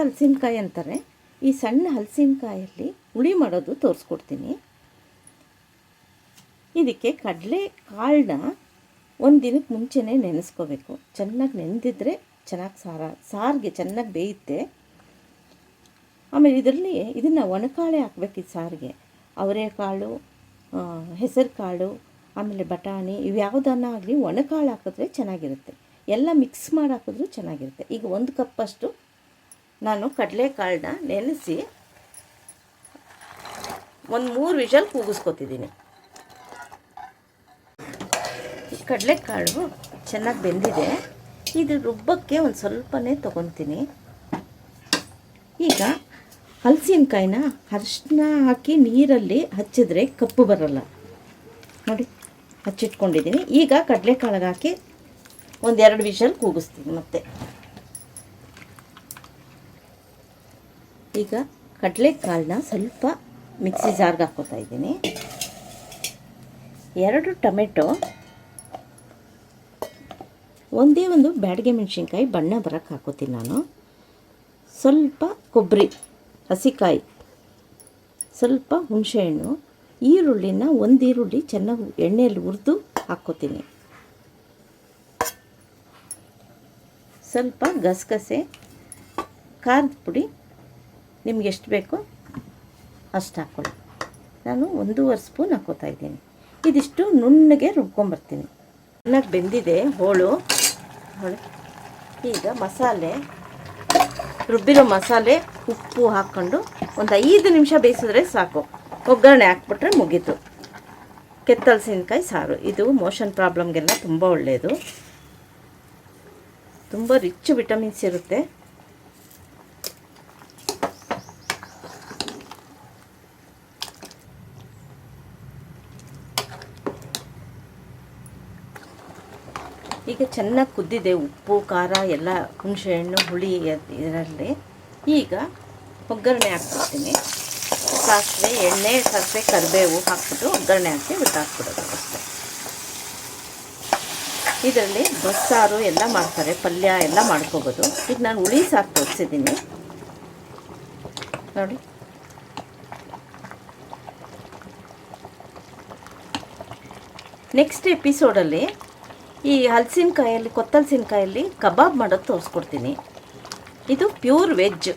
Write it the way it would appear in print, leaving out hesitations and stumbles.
ಹಲಸಿನಕಾಯಿ ಅಂತಾರೆ. ಈ ಸಣ್ಣ ಹಲಸಿನಕಾಯಲ್ಲಿ ಹುಳಿ ಮಾಡೋದು ತೋರಿಸ್ಕೊಡ್ತೀನಿ. ಇದಕ್ಕೆ ಕಡಲೆ ಕಾಳನ್ನ ಒಂದು ದಿನಕ್ಕೆ ಮುಂಚೆನೇ ನೆನೆಸ್ಕೋಬೇಕು. ಚೆನ್ನಾಗಿ ನೆನೆದಿದ್ರೆ ಚೆನ್ನಾಗಿ ಸಾರಿಗೆ ಚೆನ್ನಾಗಿ ಬೇಯುತ್ತೆ. ಆಮೇಲೆ ಇದನ್ನು ಒಣಕಾಳೆ ಹಾಕ್ಬೇಕು. ಈ ಸಾರಿಗೆ ಅವರೆಕಾಳು, ಹೆಸರು ಕಾಳು, ಆಮೇಲೆ ಬಟಾಣಿ ಇವ್ಯಾವುದನ್ನ ಆಗಲಿ ಒಣಕಾಳು ಹಾಕಿದ್ರೆ ಚೆನ್ನಾಗಿರುತ್ತೆ. ಎಲ್ಲ ಮಿಕ್ಸ್ ಮಾಡಿ ಹಾಕಿದ್ರೂ ಚೆನ್ನಾಗಿರುತ್ತೆ. ಈಗ 1 ಕಪ್ಪಷ್ಟು ನಾನು ಕಡಲೆಕಾಳನ್ನ ನೆನೆಸಿ ಒಂದು 3 ವಿಷಲ್ ಕೂಗಿಸ್ಕೊತಿದ್ದೀನಿ. ಈ ಕಡಲೆಕಾಳು ಚೆನ್ನಾಗಿ ಬೆಂದಿದೆ. ಇದು ರುಬ್ಬಕ್ಕೆ ಒಂದು ಸ್ವಲ್ಪನೇ ತೊಗೊತೀನಿ. ಈಗ ಹಲಸಿನಕಾಯಿನ ಅರಿಶಿನ ಹಾಕಿ ನೀರಲ್ಲಿ ಹಚ್ಚಿದ್ರೆ ಕಪ್ಪು ಬರಲ್ಲ ನೋಡಿ, ಹಚ್ಚಿಟ್ಕೊಂಡಿದ್ದೀನಿ. ಈಗ ಕಡಲೆಕಾಳಿಗೆ ಹಾಕಿ 1-2 ವಿಷಲ್ ಕೂಗಿಸ್ತೀನಿ. ಮತ್ತೆ ಈಗ ಕಡಲೆಕಾಳನ್ನ ಸ್ವಲ್ಪ ಮಿಕ್ಸಿ ಜಾರ್ಗೆ ಹಾಕ್ಕೋತಾ ಇದ್ದೀನಿ. 2 ಟೊಮೆಟೊ, ಒಂದೇ ಒಂದು ಬ್ಯಾಡಗೆ ಮೆಣಸಿನ್ಕಾಯಿ ಬಣ್ಣ ಬರೋಕ್ಕೆ ಹಾಕೋತೀನಿ ನಾನು. ಸ್ವಲ್ಪ ಕೊಬ್ಬರಿ, ಹಸಿಕಾಯಿ, ಸ್ವಲ್ಪ ಹುಣಸೆಹಣ್ಣು, ಈರುಳ್ಳಿನ 1 ಈರುಳ್ಳಿ ಚೆನ್ನಾಗಿ ಎಣ್ಣೆಯಲ್ಲಿ ಹುರಿದು ಹಾಕ್ಕೋತೀನಿ. ಸ್ವಲ್ಪ ಗಸಗಸೆ, ಖಾರದ ಪುಡಿ ನಿಮ್ಗೆ ಎಷ್ಟು ಬೇಕೋ ಅಷ್ಟು ಹಾಕ್ಕೊಳ್ಳಿ. ನಾನು 1.5 ಸ್ಪೂನ್ ಹಾಕ್ಕೋತಾ ಇದ್ದೀನಿ. ಇದಿಷ್ಟು ನುಣ್ಣಗೆ ರುಬ್ಕೊಂಬರ್ತೀನಿ. ಚೆನ್ನಾಗಿ ಬೆಂದಿದೆ ಹೋಳು. ಈಗ ಮಸಾಲೆ, ರುಬ್ಬಿರೋ ಮಸಾಲೆ, ಉಪ್ಪು ಹಾಕ್ಕೊಂಡು ಒಂದು 5 ನಿಮಿಷ ಬೇಯಿಸಿದ್ರೆ ಸಾಕು. ಒಗ್ಗರಣೆ ಹಾಕ್ಬಿಟ್ರೆ ಮುಗೀತು. ಕೆತ್ತಲಸಿನಕಾಯಿ ಸಾರು ಇದು ಮೋಷನ್ ಪ್ರಾಬ್ಲಮ್ಗೆಲ್ಲ ತುಂಬ ಒಳ್ಳೆಯದು. ತುಂಬ ರಿಚ್ ವಿಟಮಿನ್ಸ್ ಇರುತ್ತೆ. ಈಗ ಚೆನ್ನಾಗಿ ಕುದ್ದಿದೆ. ಉಪ್ಪು ಖಾರ ಎಲ್ಲ, ಹುಣಸೆಹಣ್ಣು ಹುಳಿ ಇದರಲ್ಲಿ. ಈಗ ಒಗ್ಗರಣೆ ಹಾಕ್ಬಿಡ್ತೀನಿ. ಸಾಸಿವೆ, ಎಣ್ಣೆ, ಸಾಸಿವೆ, ಕರಿಬೇವು ಹಾಕ್ಬಿಟ್ಟು ಒಗ್ಗರಣೆ ಹಾಕಿ ಬಿಟ್ಟಾಕ್ಬಿಡೋದು ಅಷ್ಟೇ. ಇದರಲ್ಲಿ ಬಸ್ಸಾರು ಎಲ್ಲ ಮಾಡ್ತಾರೆ, ಪಲ್ಯ ಎಲ್ಲ ಮಾಡ್ಕೋಬೋದು. ಈಗ ನಾನು ಹುಳಿ ಸಾರು ತೋರಿಸಿದ್ದೀನಿ ನೋಡಿ. ನೆಕ್ಸ್ಟ್ ಎಪಿಸೋಡಲ್ಲಿ ಈ ಹಲಸಿನಕಾಯಲ್ಲಿ, ಕೊತ್ತಲಸಿನಕಾಯಲ್ಲಿ ಕಬಾಬ್ ಮಾಡೋದು ತೋರಿಸ್ಕೊಡ್ತೀನಿ. ಇದು ಪ್ಯೂರ್ ವೆಜ್.